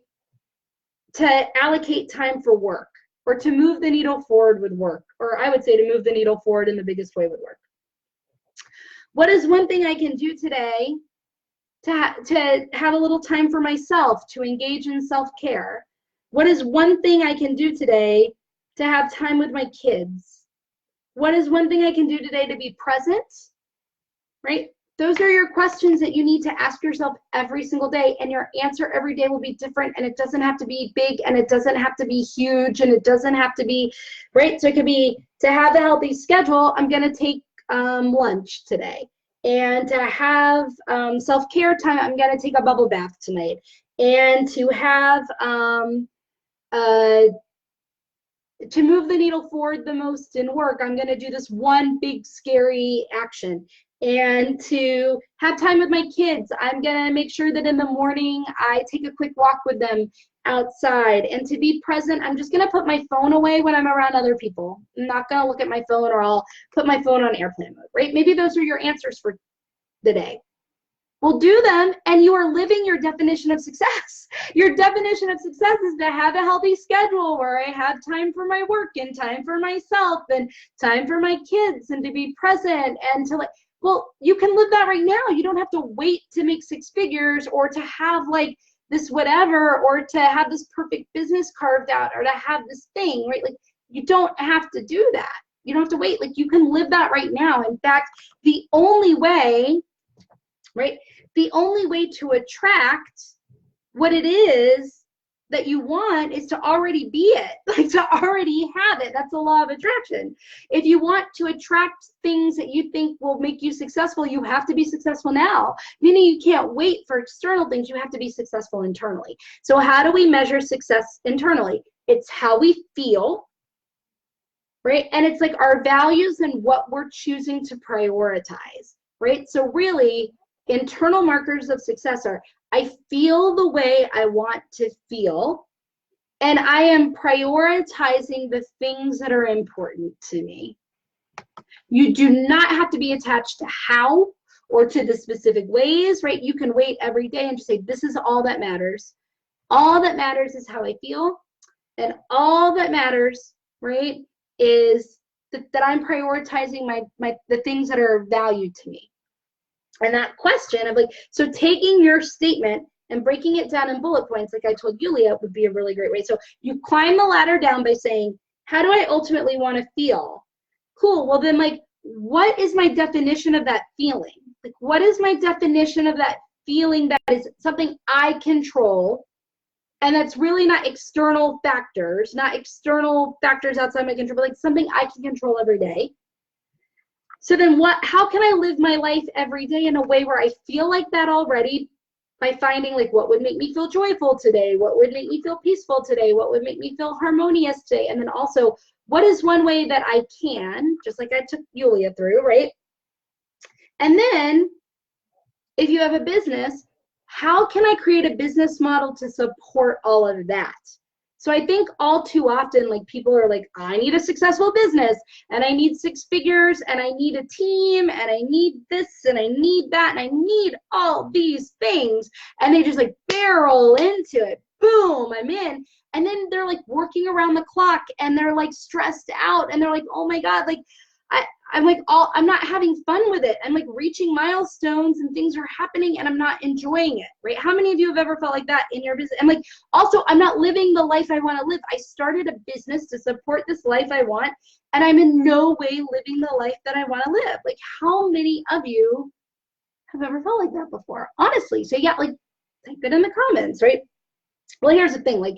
to allocate time for work, or to move the needle forward with work? Or I would say to move the needle forward in the biggest way with work. What is one thing I can do today to have a little time for myself, to engage in self-care? What is one thing I can do today to have time with my kids? What is one thing I can do today to be present? Right? Those are your questions that you need to ask yourself every single day, and your answer every day will be different, and it doesn't have to be big, and it doesn't have to be huge, and it doesn't have to be, right? So it could be, to have a healthy schedule, I'm going to take lunch today. And to have self-care time, I'm going to take a bubble bath tonight. And to have, to move the needle forward the most in work, I'm going to do this one big scary action. And to have time with my kids, I'm going to make sure that in the morning I take a quick walk with them outside. And to be present, I'm just going to put my phone away when I'm around other people. I'm not going to look at my phone, or I'll put my phone on airplane mode, right? Maybe those are your answers for the day. Well, do them, and you are living your definition of success. Your definition of success is to have a healthy schedule where I have time for my work and time for myself and time for my kids, and to be present, and to like, well, you can live that right now. You don't have to wait to make 6 figures, or to have like this whatever, or to have this perfect business carved out, or to have this thing, right? Like, you don't have to do that. You don't have to wait. Like, you can live that right now. In fact, the only way, right? The only way to attract what it is that you want is to already be it, like to already have it. That's the law of attraction. If you want to attract things that you think will make you successful, you have to be successful now, meaning you can't wait for external things. You have to be successful internally. So how do we measure success internally? It's how we feel, right? And it's like our values and what we're choosing to prioritize, right? So really, internal markers of success are, I feel the way I want to feel, and I am prioritizing the things that are important to me. You do not have to be attached to how or to the specific ways, right? You can wait every day and just say, this is all that matters. All that matters is how I feel, and all that matters, right, is that I'm prioritizing the things that are of value to me. And that question of like, so taking your statement and breaking it down in bullet points, like I told Yulia, would be a really great way. So you climb the ladder down by saying, how do I ultimately want to feel? Cool. Well, then, like, what is my definition of that feeling? Like, what is my definition of that feeling that is something I control, and that's really not external factors, outside my control, but like something I can control every day? So then how can I live my life every day in a way where I feel like that already, by finding like what would make me feel joyful today, what would make me feel peaceful today, what would make me feel harmonious today, and then also what is one way that I can, just like I took Yulia through, right? And then if you have a business, how can I create a business model to support all of that? So I think all too often, like, people are like, I need a successful business, and I need 6 figures, and I need a team, and I need this, and I need that, and I need all these things. And they just like barrel into it. Boom, I'm in. And then they're like working around the clock, and they're like stressed out, and they're like, oh my God, like, I'm like I'm not having fun with it. I'm like reaching milestones and things are happening and I'm not enjoying it, right? How many of you have ever felt like that in your business? And like, also, I'm not living the life I want to live. I started a business to support this life I want, and I'm in no way living the life that I want to live. Like, how many of you have ever felt like that before? Honestly. So yeah, like, type it in the comments, right? Well, here's the thing, like,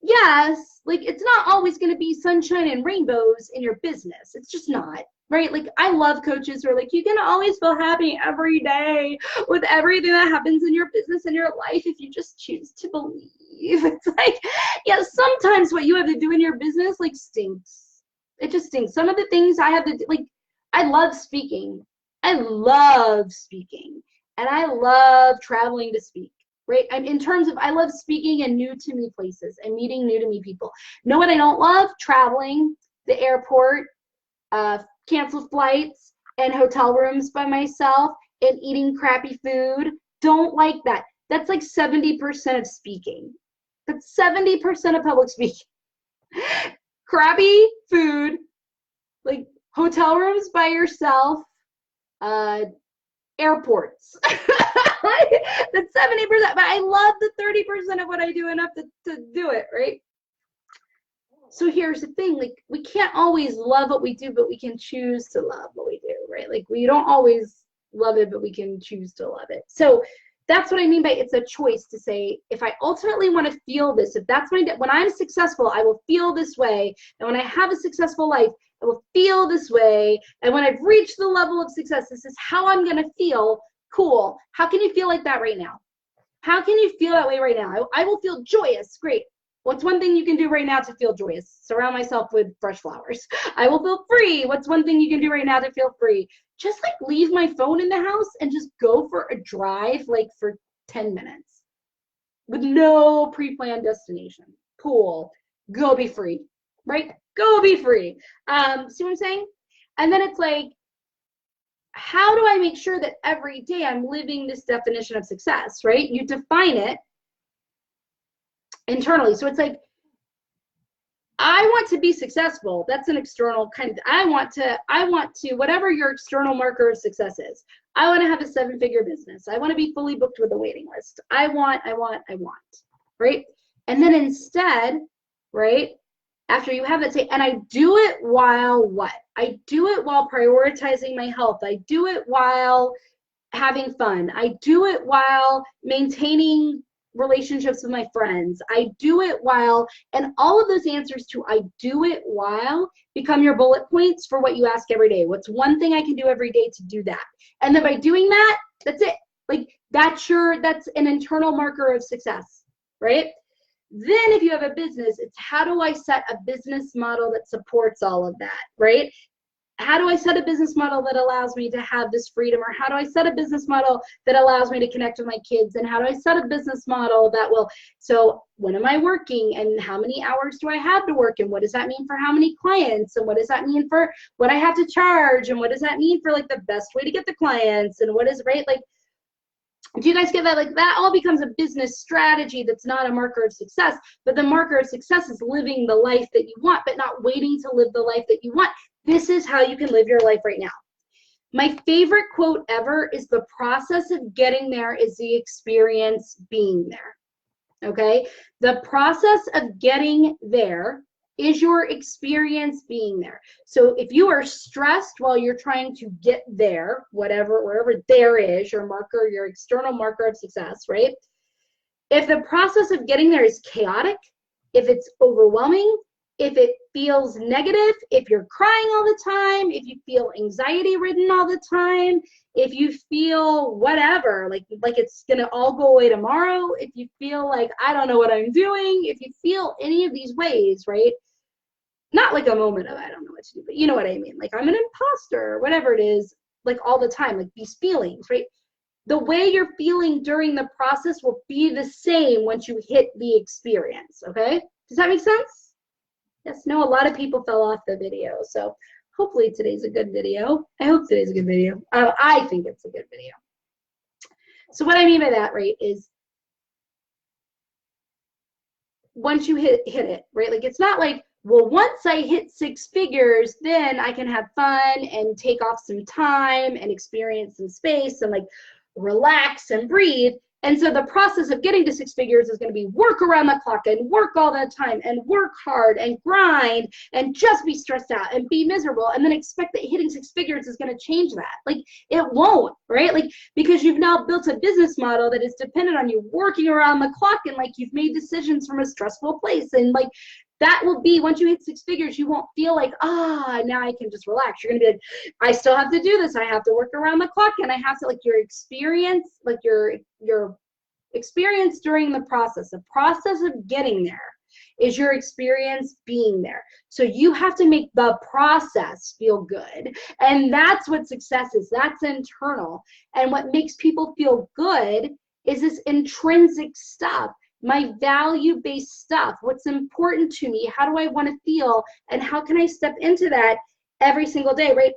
yes, like, it's not always going to be sunshine and rainbows in your business. It's just not, right? Like, I love coaches who are like, you can always feel happy every day with everything that happens in your business and your life if you just choose to believe. It's like, yeah, sometimes what you have to do in your business, like, stinks. It just stinks. Some of the things I have to do, like, I love speaking. I love speaking. And I love traveling to speak. Right? I'm in terms of, I love speaking in new to me places and meeting new to me people. Know what I don't love? Traveling, the airport, canceled flights, and hotel rooms by myself, and eating crappy food. Don't like that. That's like 70% of speaking. That's 70% of public speaking. Crappy food, like hotel rooms by yourself, airports. That's 70%, but I love the 30% of what I do enough to do it, right? So here's the thing, like, we can't always love what we do, but we can choose to love what we do, right? Like, we don't always love it, but we can choose to love it. So that's what I mean by it's a choice to say, if I ultimately want to feel this, if that's when I'm successful, I will feel this way. And when I have a successful life, I will feel this way. And when I've reached the level of success, this is how I'm going to feel. Cool. How can you feel like that right now? How can you feel that way right now? I will feel joyous. Great. What's one thing you can do right now to feel joyous? Surround myself with fresh flowers. I will feel free. What's one thing you can do right now to feel free? Just like leave my phone in the house and just go for a drive, like for 10 minutes with no pre-planned destination. Pool. Go be free, right? Go be free. See what I'm saying? And then it's like, how do I make sure that every day I'm living this definition of success, right? You define it internally. So it's like, I want to be successful. That's an external kind of, I want to, whatever your external marker of success is. I want to have a 7-figure business. I want to be fully booked with a waiting list. I want, right? And then instead, right, after you have that, say, and I do it while what? I do it while prioritizing my health. I do it while having fun. I do it while maintaining relationships with my friends. I do it while, and all of those answers to I do it while become your bullet points for what you ask every day. What's one thing I can do every day to do that? And then by doing that, that's it. Like, that's an internal marker of success, right? Then if you have a business, it's how do I set a business model that supports all of that, right? How do I set a business model that allows me to have this freedom? Or how do I set a business model that allows me to connect with my kids? And how do I set a business model that will, so when am I working and how many hours do I have to work? And what does that mean for how many clients? And what does that mean for what I have to charge? And what does that mean for like the best way to get the clients? And what is, right? Like, do you guys get that? Like, that all becomes a business strategy that's not a marker of success, but the marker of success is living the life that you want, but not waiting to live the life that you want. This is how you can live your life right now. My favorite quote ever is the process of getting there is the experience being there. Okay? The process of getting there is your experience being there. So if you are stressed while you're trying to get there, wherever there is, your marker, your external marker of success, right? If the process of getting there is chaotic, if it's overwhelming, if it feels negative, if you're crying all the time, if you feel anxiety ridden all the time, if you feel whatever, like it's gonna all go away tomorrow, if you feel like I don't know what I'm doing, if you feel any of these ways, right? Not like a moment of I don't know what to do, but you know what I mean? Like I'm an imposter or whatever it is, like all the time, like these feelings, right? The way you're feeling during the process will be the same once you hit the experience, okay? Does that make sense? Yes, no, a lot of people fell off the video, so hopefully today's a good video. I hope today's a good video. I think it's a good video. So what I mean by that, right, is once you hit it, right? Like it's not like Well, once I hit 6 figures, then I can have fun and take off some time and experience some space and like relax and breathe. And so the process of getting to 6 figures is going to be work around the clock and work all the time and work hard and grind and just be stressed out and be miserable and then expect that hitting 6 figures is going to change that. Like, it won't, right? Like, because you've now built a business model that is dependent on you working around the clock and like you've made decisions from a stressful place. And like, that will be, once you hit 6 figures, you won't feel like, now I can just relax. You're going to be like, I still have to do this. I have to work around the clock, and I have to, like, your experience, like your experience during the process of getting there is your experience being there. So you have to make the process feel good. And that's what success is. That's internal. And what makes people feel good is this intrinsic stuff. My value-based stuff, what's important to me, how do I want to feel, and how can I step into that every single day, right?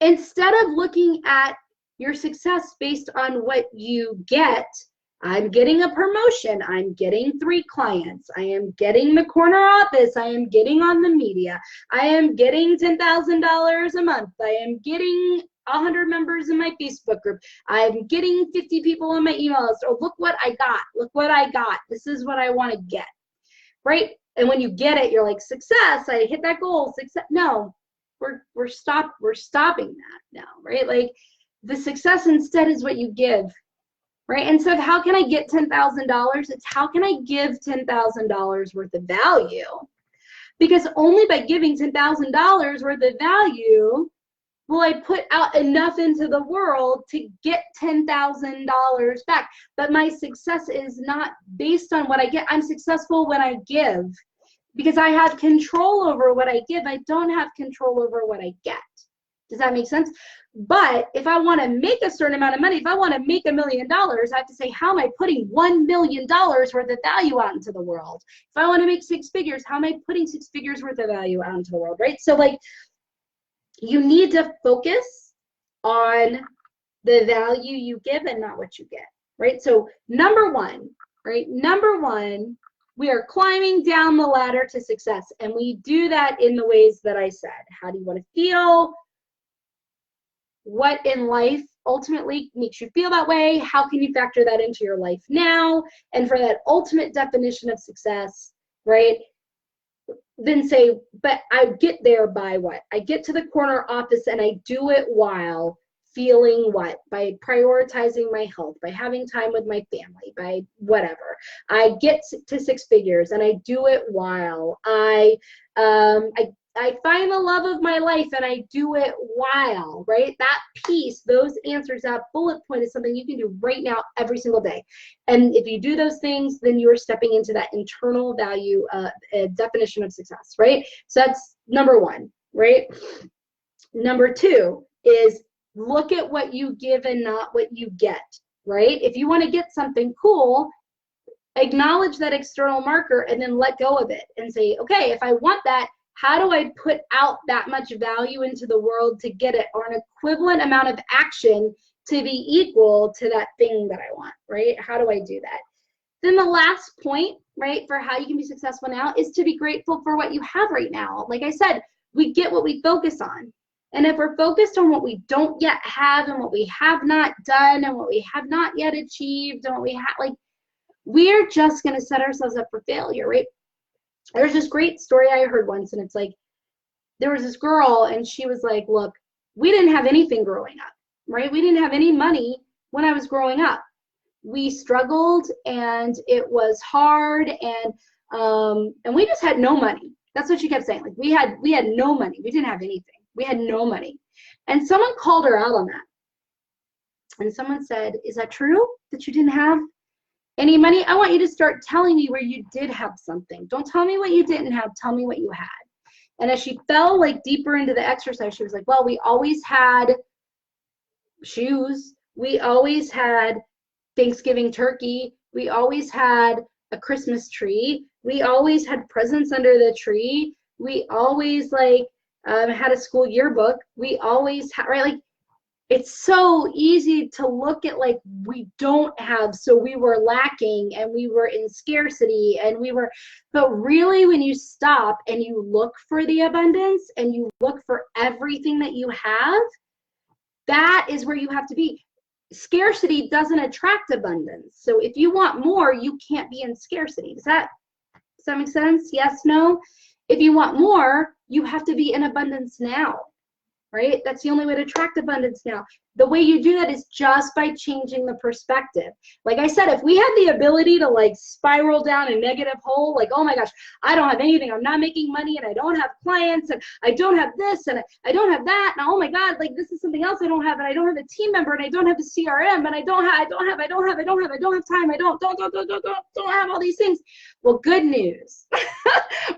Instead of looking at your success based on what you get, I'm getting a promotion, I'm getting 3 clients, I am getting the corner office, I am getting on the media, I am getting $10,000 a month, I am getting 100 members in my Facebook group, I'm getting 50 people on my email list. Oh, look what I got. Look what I got. This is what I want to get, right? And when you get it, you're like, success, I hit that goal, success. No, we're stopping that now, right? Like, the success instead is what you give, right? And so how can I get $10,000? It's how can I give $10,000 worth of value? Because only by giving $10,000 worth of value will I put out enough into the world to get $10,000 back. But my success is not based on what I get. I'm successful when I give because I have control over what I give. I don't have control over what I get. Does that make sense? But if I want to make a certain amount of money, if I want to make $1 million, I have to say, how am I putting $1 million worth of value out into the world? If I want to make 6 figures, how am I putting 6 figures worth of value out into the world, right? So like, you need to focus on the value you give and not what you get, right? So number one, right? Number one, we are climbing down the ladder to success. And we do that in the ways that I said. How do you want to feel? What in life ultimately makes you feel that way? How can you factor that into your life now? And for that ultimate definition of success, right? Then say, but I get there by what? I get to the corner office and I do it while feeling what? By prioritizing my health, by having time with my family, by whatever. I get to 6 figures and I do it while I find the love of my life and I do it while, right? That piece, those answers, that bullet point is something you can do right now every single day. And if you do those things, then you are stepping into that internal value definition of success, right? So that's number one, right? Number two is look at what you give and not what you get, right? If you want to get something cool, acknowledge that external marker and then let go of it and say, okay, if I want that, how do I put out that much value into the world to get it, or an equivalent amount of action to be equal to that thing that I want, right? How do I do that? Then the last point, right, for how you can be successful now is to be grateful for what you have right now. Like I said, we get what we focus on. And if we're focused on what we don't yet have and what we have not done and what we have not yet achieved and what we have, like, we're just going to set ourselves up for failure, right? There's this great story I heard once, and it's like, there was this girl, and she was like, look, we didn't have anything growing up, right? We didn't have any money when I was growing up. We struggled, and it was hard, and we just had no money. That's what she kept saying. Like, we had no money. We didn't have anything. We had no money. And someone called her out on that. And someone said, is that true that you didn't have any money? I want you to start telling me where you did have something. Don't tell me what you didn't have. Tell me what you had. And as she fell like deeper into the exercise, she was like, well, we always had shoes. We always had Thanksgiving turkey. We always had a Christmas tree. We always had presents under the tree. We always had a school yearbook. We always had, right? Like, it's so easy to look at like we don't have, so we were lacking and we were in scarcity and we were, but really when you stop and you look for the abundance and you look for everything that you have, that is where you have to be. Scarcity doesn't attract abundance. So if you want more, you can't be in scarcity. Does that make sense? Yes, no? If you want more, you have to be in abundance now. Right? That's the only way to attract abundance now. The way you do that is just by changing the perspective. Like I said, if we had the ability to like spiral down a negative hole, like, oh my gosh, I don't have anything, I'm not making money, and I don't have clients, and I don't have this, and I don't have that, and oh my God, like this is something else I don't have, and I don't have a team member, and I don't have a CRM, and I don't have time, I don't have all these things. Well, good news.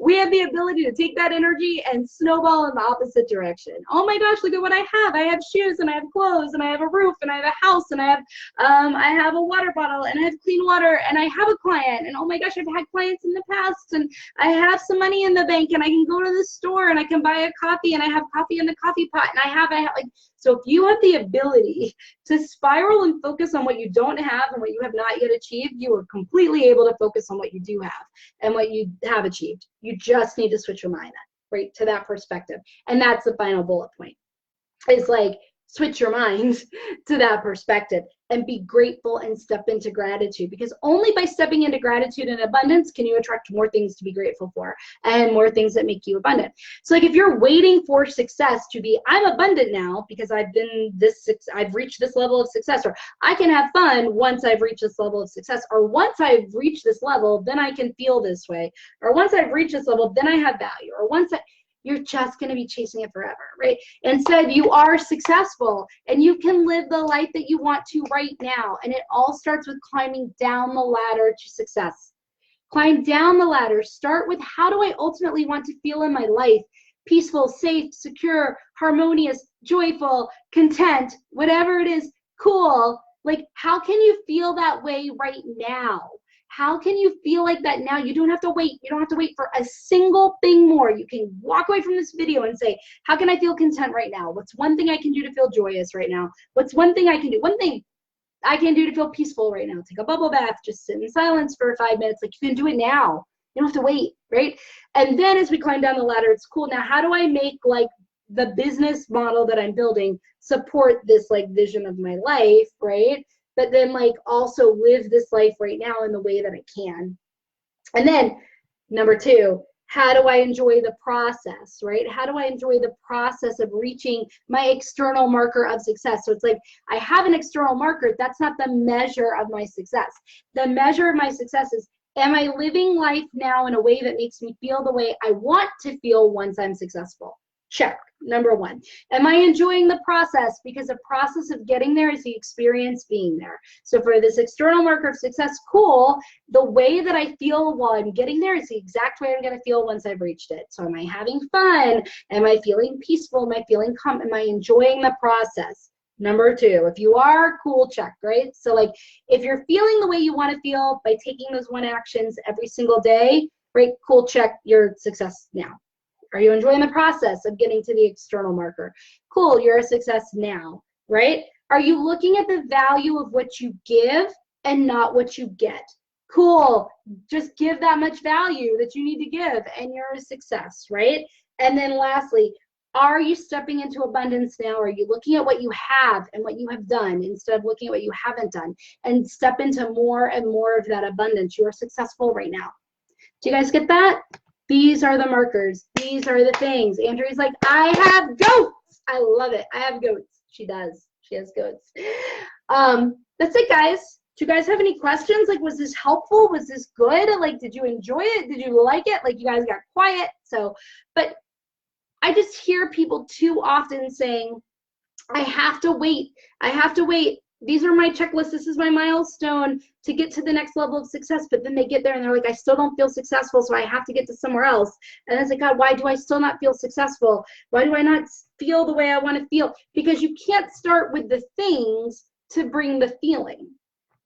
We have the ability to take that energy and snowball in the opposite direction. Oh my gosh, look at what I have. I have shoes, and I have clothes, and I have a roof, and I have a house, and I have a water bottle, and I have clean water, and I have a client, and oh my gosh, I've had clients in the past, and I have some money in the bank, and I can go to the store, and I can buy a coffee, and I have coffee in the coffee pot, and I have like, so if you have the ability to spiral and focus on what you don't have and what you have not yet achieved, you are completely able to focus on what you do have and what you have achieved. You just need to switch your mind right to that perspective. And that's the final bullet point. It's like, switch your mind to that perspective and be grateful and step into gratitude, because only by stepping into gratitude and abundance can you attract more things to be grateful for and more things that make you abundant. So like if you're waiting for success to be, I'm abundant now because I've reached this level of success, or I can have fun once I've reached this level of success, or once I've reached this level, then I can feel this way, or once I've reached this level, then I have value, or you're just going to be chasing it forever, right? Instead, you are successful and you can live the life that you want to right now. And it all starts with climbing down the ladder to success. Climb down the ladder. Start with, how do I ultimately want to feel in my life? Peaceful, safe, secure, harmonious, joyful, content, whatever it is, cool. Like, how can you feel that way right now? How can you feel like that now? You don't have to wait. You don't have to wait for a single thing more. You can walk away from this video and say, how can I feel content right now? What's one thing I can do to feel joyous right now? What's one thing I can do? One thing I can do to feel peaceful right now. Take a bubble bath, just sit in silence for 5 minutes. Like, you can do it now. You don't have to wait, right? And then as we climb down the ladder, it's cool. Now, how do I make like the business model that I'm building support this like vision of my life, right? But then like also live this life right now in the way that I can. And then number 2, how do I enjoy the process, right? How do I enjoy the process of reaching my external marker of success? So it's like, I have an external marker. That's not the measure of my success. The measure of my success is, am I living life now in a way that makes me feel the way I want to feel once I'm successful? Check. Number 1. Am I enjoying the process? Because the process of getting there is the experience being there. So for this external marker of success, cool, the way that I feel while I'm getting there is the exact way I'm going to feel once I've reached it. So am I having fun? Am I feeling peaceful? Am I feeling calm? Am I enjoying the process? Number 2, if you are, cool, check, right? So like, if you're feeling the way you want to feel by taking those 1 actions every single day, right, cool, check, your success now. Are you enjoying the process of getting to the external marker? Cool, you're a success now, right? Are you looking at the value of what you give and not what you get? Cool, just give that much value that you need to give and you're a success, right? And then lastly, are you stepping into abundance now? Are you looking at what you have and what you have done instead of looking at what you haven't done, and step into more and more of that abundance? You are successful right now. Do you guys get that? These are the markers. These are the things. Andrea's like, I have goats. I love it. I have goats. She does. She has goats. That's it, guys. Do you guys have any questions? Like, was this helpful? Was this good? Like, did you enjoy it? Did you like it? Like, you guys got quiet. So, but I just hear people too often saying, I have to wait. I have to wait. These are my checklists. This is my milestone to get to the next level of success. But then they get there and they're like, I still don't feel successful, so I have to get to somewhere else. And it's like, God, why do I still not feel successful? Why do I not feel the way I want to feel? Because you can't start with the things to bring the feeling.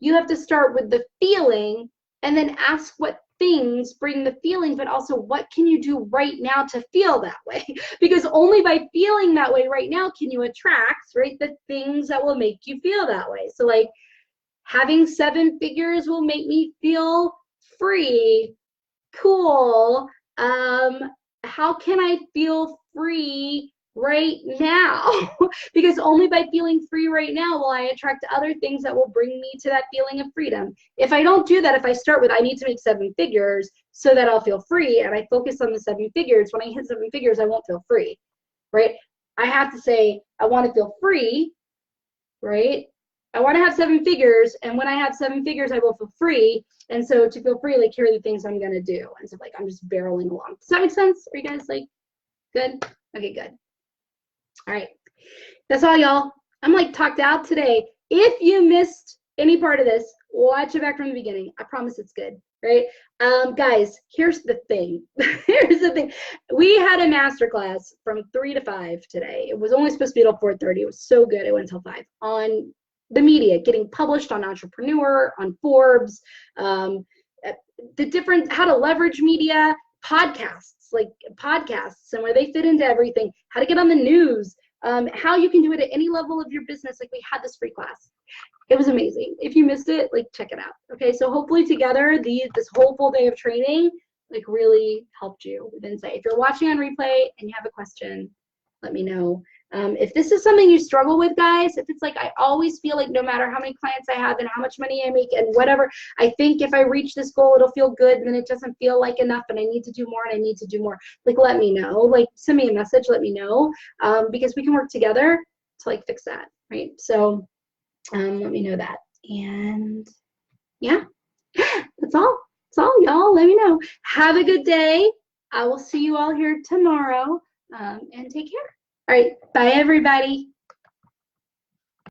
You have to start with the feeling and then ask what things bring the feeling, but also what can you do right now to feel that way? Because only by feeling that way right now can you attract, right, the things that will make you feel that way. So like having 7 figures will make me feel free. Cool. How can I feel free right now? Because only by feeling free right now will I attract other things that will bring me to that feeling of freedom. If I don't do that, if I start with I need to make 7 figures so that I'll feel free, and I focus on the 7 figures, when I hit 7 figures, I won't feel free, right? I have to say I want to feel free, right? I want to have 7 figures, and when I have 7 figures, I will feel free. And so to feel free, like, here are the things I'm gonna do. And so like I'm just barreling along. Does that make sense? Are you guys like good? Okay, good. All right. That's all, y'all. I'm like talked out today. If you missed any part of this, watch it back from the beginning. I promise it's good, right? Guys, here's the thing. Here's the thing. We had a masterclass from 3 to 5 today. It was only supposed to be till 4:30. It was so good. It went until 5 on the media, getting published on Entrepreneur, on Forbes, the different, how to leverage media, podcasts, like podcasts and where they fit into everything, how to get on the news, how you can do it at any level of your business. Like we had this free class. It was amazing. If you missed it, like check it out. Okay, so hopefully together, this whole full day of training like really helped you with insight. If you're watching on replay and you have a question, let me know. If this is something you struggle with, guys, if it's like I always feel like no matter how many clients I have and how much money I make and whatever, I think if I reach this goal, it'll feel good, and then it doesn't feel like enough and I need to do more and I need to do more, like let me know. Like send me a message, let me know, because we can work together to like fix that, right? So let me know that. And yeah, that's all. That's all, y'all. Let me know. Have a good day. I will see you all here tomorrow, and take care. All right. Bye, everybody.